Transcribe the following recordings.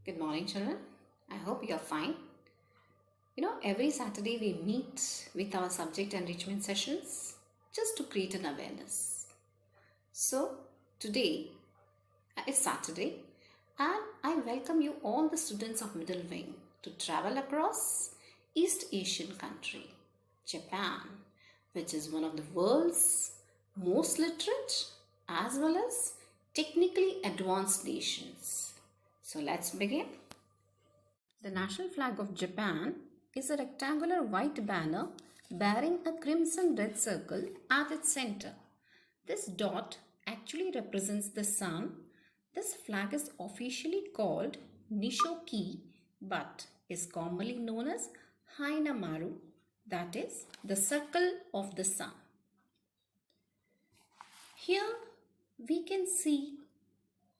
Good morning, children. I hope you're fine. Every Saturday we meet with our subject enrichment sessions just to create an awareness. So, today is Saturday and I welcome you all the students of Middle Wing to travel across East Asian country, Japan, which is one of the world's most literate as well as technically advanced nations. So let's begin. The national flag of Japan is a rectangular white banner bearing a crimson red circle at its center. This dot actually represents the sun. This flag is officially called Nishoki but is commonly known as Hainamaru, that is the circle of the sun. Here we can see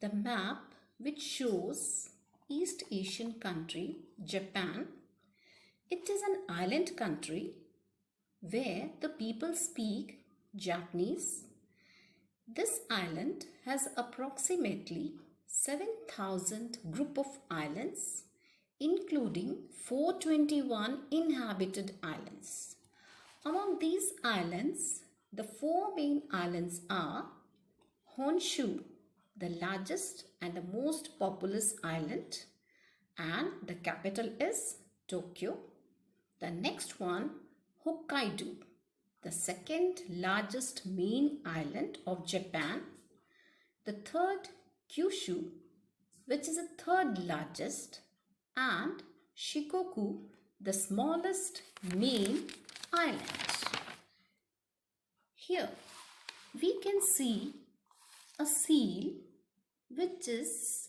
the map which shows East Asian country, Japan. It is an island country where the people speak Japanese. This island has approximately 7,000 group of islands, including 421 inhabited islands. Among these islands, the four main islands are Honshu, the largest and the most populous island, and the capital is Tokyo. The next one, Hokkaido, the second largest main island of Japan. The third, Kyushu, which is the third largest, and Shikoku, the smallest main island. Here we can see a seal, which is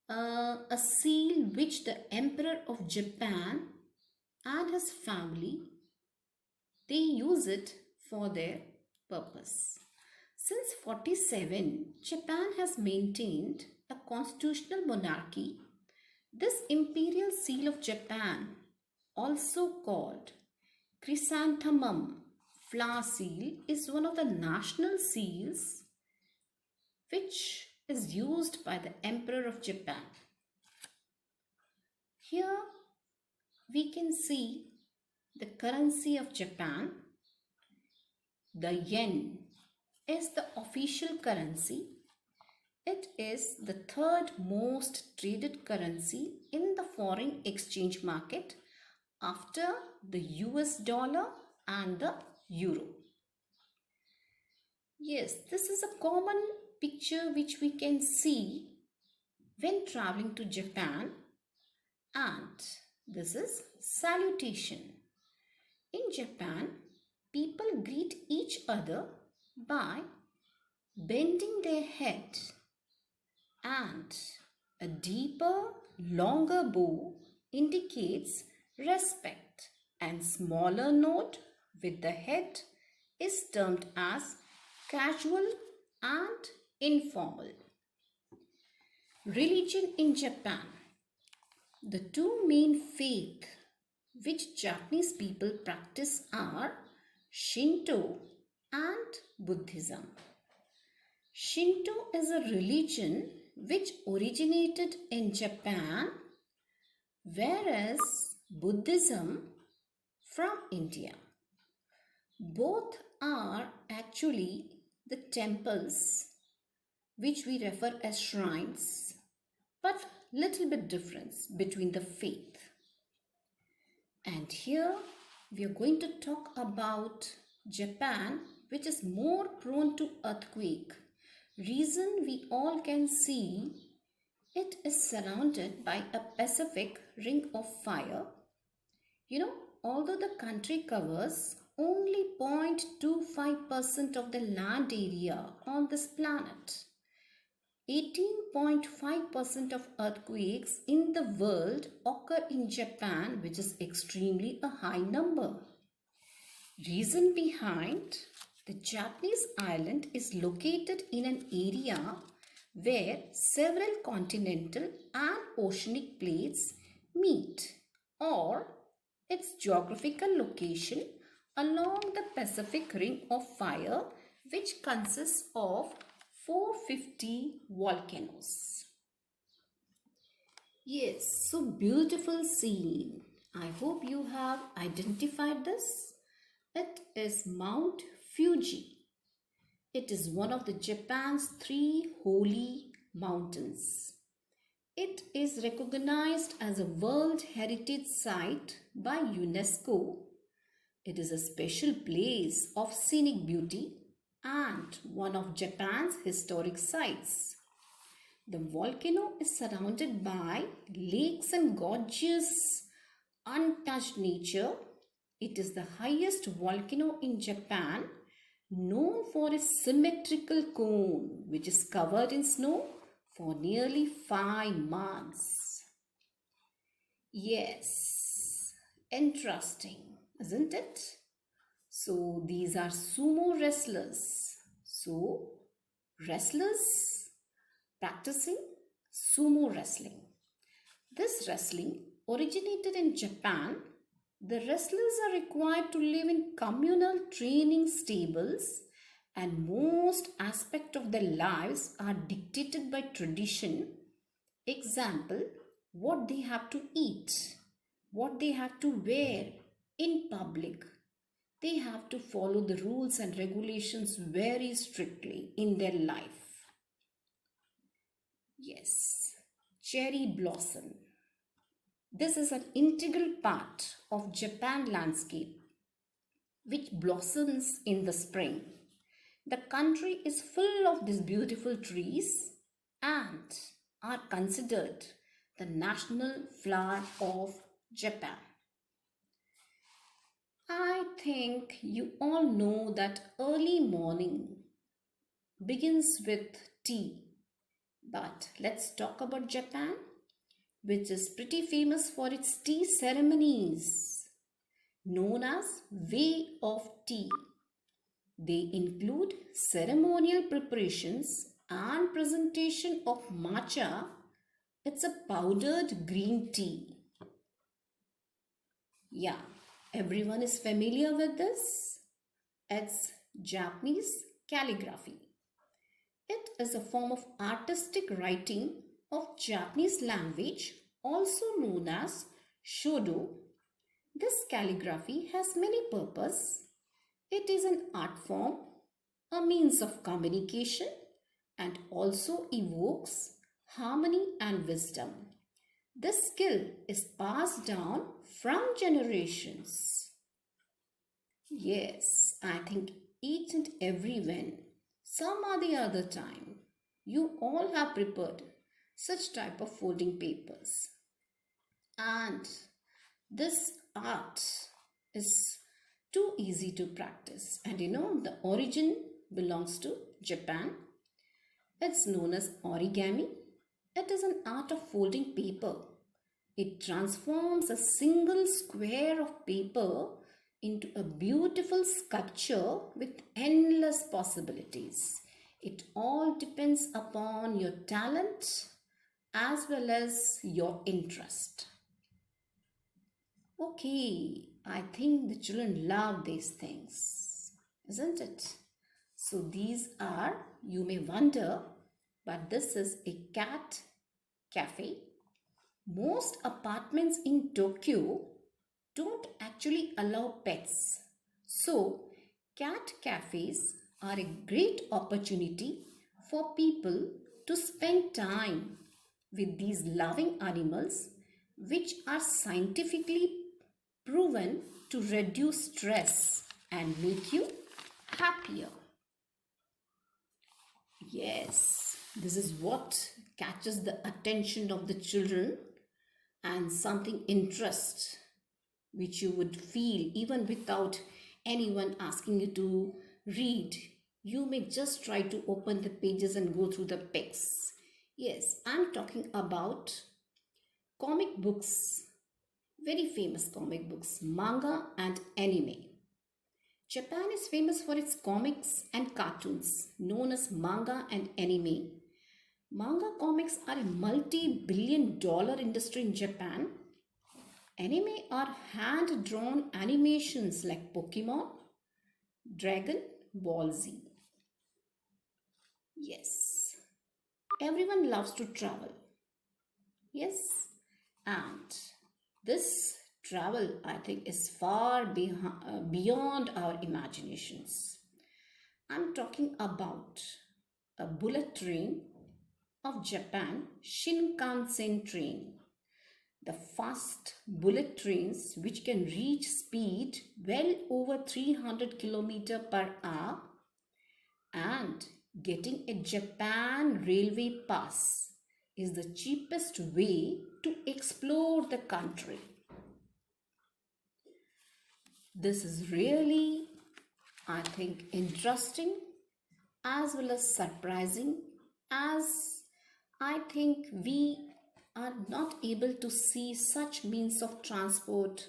a seal which the Emperor of Japan and his family, they use it for their purpose. Since 47, Japan has maintained a constitutional monarchy. This imperial seal of Japan, also called chrysanthemum flower seal, is one of the national seals which is used by the Emperor of Japan. Here we can see the currency of Japan. The yen is the official currency. It is the third most traded currency in the foreign exchange market after the US dollar and the euro. Yes, this is a common picture which we can see when traveling to Japan, and this is salutation. In Japan, people greet each other by bending their head, and a deeper, longer bow indicates respect, and smaller nod with the head is termed as casual and informal. Religion in Japan. The two main faiths which Japanese people practice are Shinto and Buddhism. Shinto is a religion which originated in Japan, whereas Buddhism from India. Both are actually the temples which we refer as shrines, but little bit difference between the faith. And here we are going to talk about Japan, which is more prone to earthquake. Reason we all can see, it is surrounded by a Pacific ring of fire. Although the country covers only 0.25% of the land area on this planet, 18.5% of earthquakes in the world occur in Japan, which is extremely a high number. Reason behind, the Japanese island is located in an area where several continental and oceanic plates meet, or its geographical location along the Pacific Ring of Fire, which consists of 450 volcanoes. Yes, so beautiful scene. I hope you have identified this. It is Mount Fuji. It is one of the Japan's three holy mountains. It is recognized as a World Heritage Site by UNESCO. It is a special place of scenic beauty and one of Japan's historic sites. The volcano is surrounded by lakes and gorgeous, untouched nature. It is the highest volcano in Japan, known for its symmetrical cone, which is covered in snow for nearly 5 months. Yes, interesting, isn't it? So, these are sumo wrestlers. So, wrestlers practicing sumo wrestling. This wrestling originated in Japan. The wrestlers are required to live in communal training stables, and most aspects of their lives are dictated by tradition. Example, what they have to eat, what they have to wear in public. They have to follow the rules and regulations very strictly in their life. Yes, cherry blossom. This is an integral part of Japan landscape which blossoms in the spring. The country is full of these beautiful trees and are considered the national flower of Japan. I think you all know that early morning begins with tea. But let's talk about Japan, which is pretty famous for its tea ceremonies, known as Way of Tea. They include ceremonial preparations and presentation of matcha. It's a powdered green tea. Yeah, everyone is familiar with this. It's Japanese calligraphy. It is a form of artistic writing of Japanese language, also known as shodo. This calligraphy has many purposes. It is an art form, a means of communication, and also evokes harmony and wisdom. This skill is passed down from generations. Yes, I think each and every one, some or the other time, you all have prepared such type of folding papers. And this art is too easy to practice. And the origin belongs to Japan. It's known as origami. It is an art of folding paper. It transforms a single square of paper into a beautiful sculpture with endless possibilities. It all depends upon your talent as well as your interest. Okay, I think the children love these things, isn't it? So these are, you may wonder, but this is a cat cafe. Most apartments in Tokyo don't actually allow pets. So, cat cafes are a great opportunity for people to spend time with these loving animals, which are scientifically proven to reduce stress and make you happier. Yes, this is what catches the attention of the children and something interest which you would feel even without anyone asking you to read. You may just try to open the pages and go through the pics. Yes, I'm talking about comic books, very famous comic books, manga and anime. Japan is famous for its comics and cartoons known as manga and anime. Manga comics are a multi-billion-dollar industry in Japan. Anime are hand-drawn animations like Pokemon, Dragon Ball Z. Yes, everyone loves to travel. Yes, And this travel, I think, is far beyond our imaginations. I'm talking about a bullet train of Japan, Shinkansen train. The fast bullet trains which can reach speed well over 300 km per hour, and getting a Japan railway pass is the cheapest way to explore the country. This is really, I think, interesting as well as surprising, as I think we are not able to see such means of transport,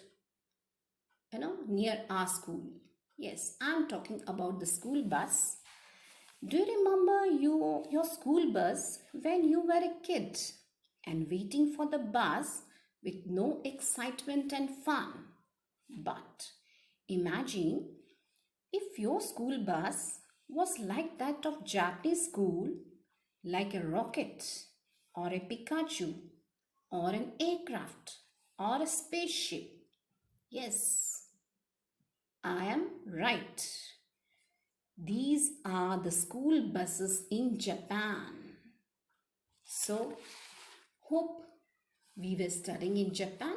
near our school. Yes, I'm talking about the school bus. Do you remember your school bus when you were a kid and waiting for the bus with no excitement and fun? But imagine if your school bus was like that of Japanese school, like a rocket or a Pikachu or an aircraft or a spaceship. Yes, I am right. These are the school buses in Japan. So, hope we were studying in Japan.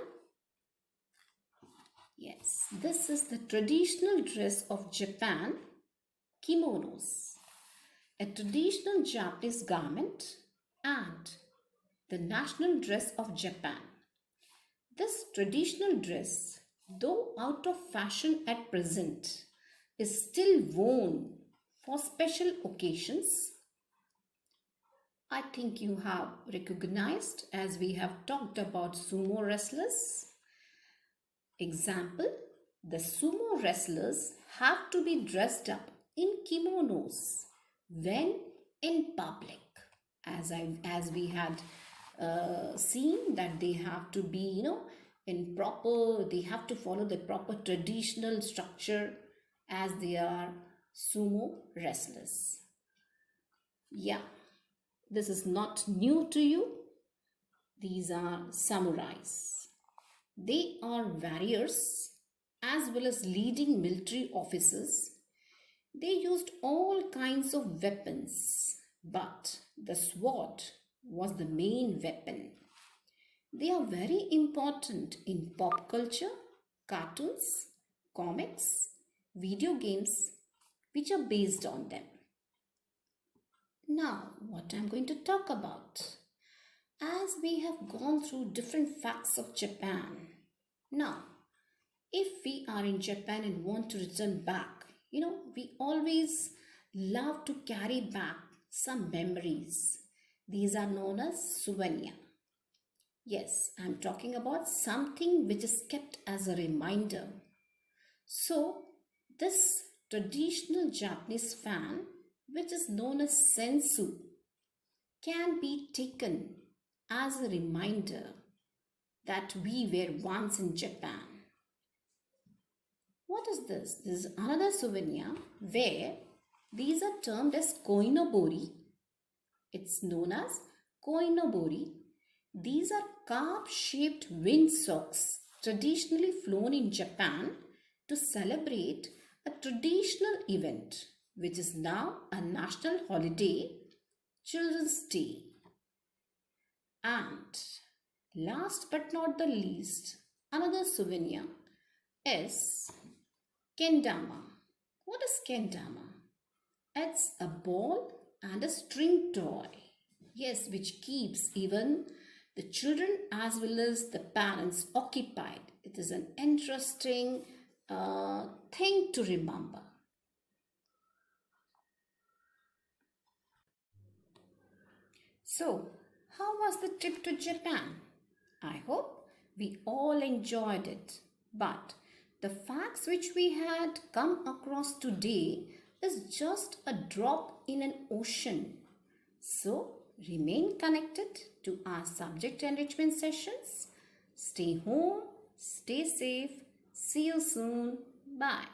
Yes, this is the traditional dress of Japan, kimonos, a traditional Japanese garment and the national dress of Japan. This traditional dress, though out of fashion at present, is still worn for special occasions. I think you have recognized as we have talked about sumo wrestlers. Example, the sumo wrestlers have to be dressed up in kimonos when in public, as we had seen that they have to be they have to follow the proper traditional structure as they are sumo wrestlers. Yeah, this is not new to you. These are samurais. They are warriors as well as leading military officers. They used all kinds of weapons, but the sword was the main weapon. They are very important in pop culture, cartoons, comics, video games, which are based on them. Now, what I'm going to talk about, as we have gone through different facts of Japan. Now, if we are in Japan and want to return back, we always love to carry back some memories. These are known as souvenir. Yes, I'm talking about something which is kept as a reminder. So, this traditional Japanese fan, which is known as sensu, can be taken as a reminder that we were once in Japan. What is this? This is another souvenir where these are termed as koinobori. It's known as koinobori. These are carp-shaped windsocks traditionally flown in Japan to celebrate a traditional event which is now a national holiday, Children's Day. And last but not the least, another souvenir is kendama. What is kendama? It's a ball and a string toy. Yes, which keeps even the children as well as the parents occupied. It is an interesting thing to remember. So, how was the trip to Japan? I hope we all enjoyed it. But the facts which we had come across today is just a drop in an ocean. So, remain connected to our subject enrichment sessions. Stay home, stay safe. See you soon. Bye.